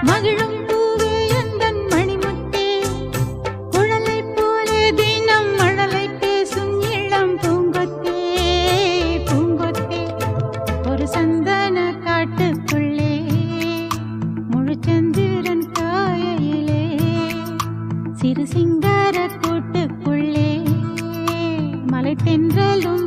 மகிழும் பூவே எந்தன் மணிமுத்தே, குழலை போலே தினம் மழலை பேசும் இளம் பூங்கொத்தே, பூங்கொத்தே. ஒரு சந்தன காட்டுக்குள்ளே முழுச்சந்திரன் காயையிலே, சிறு சிங்கார கூட்டுக்குள்ளே மலை தென்றலும்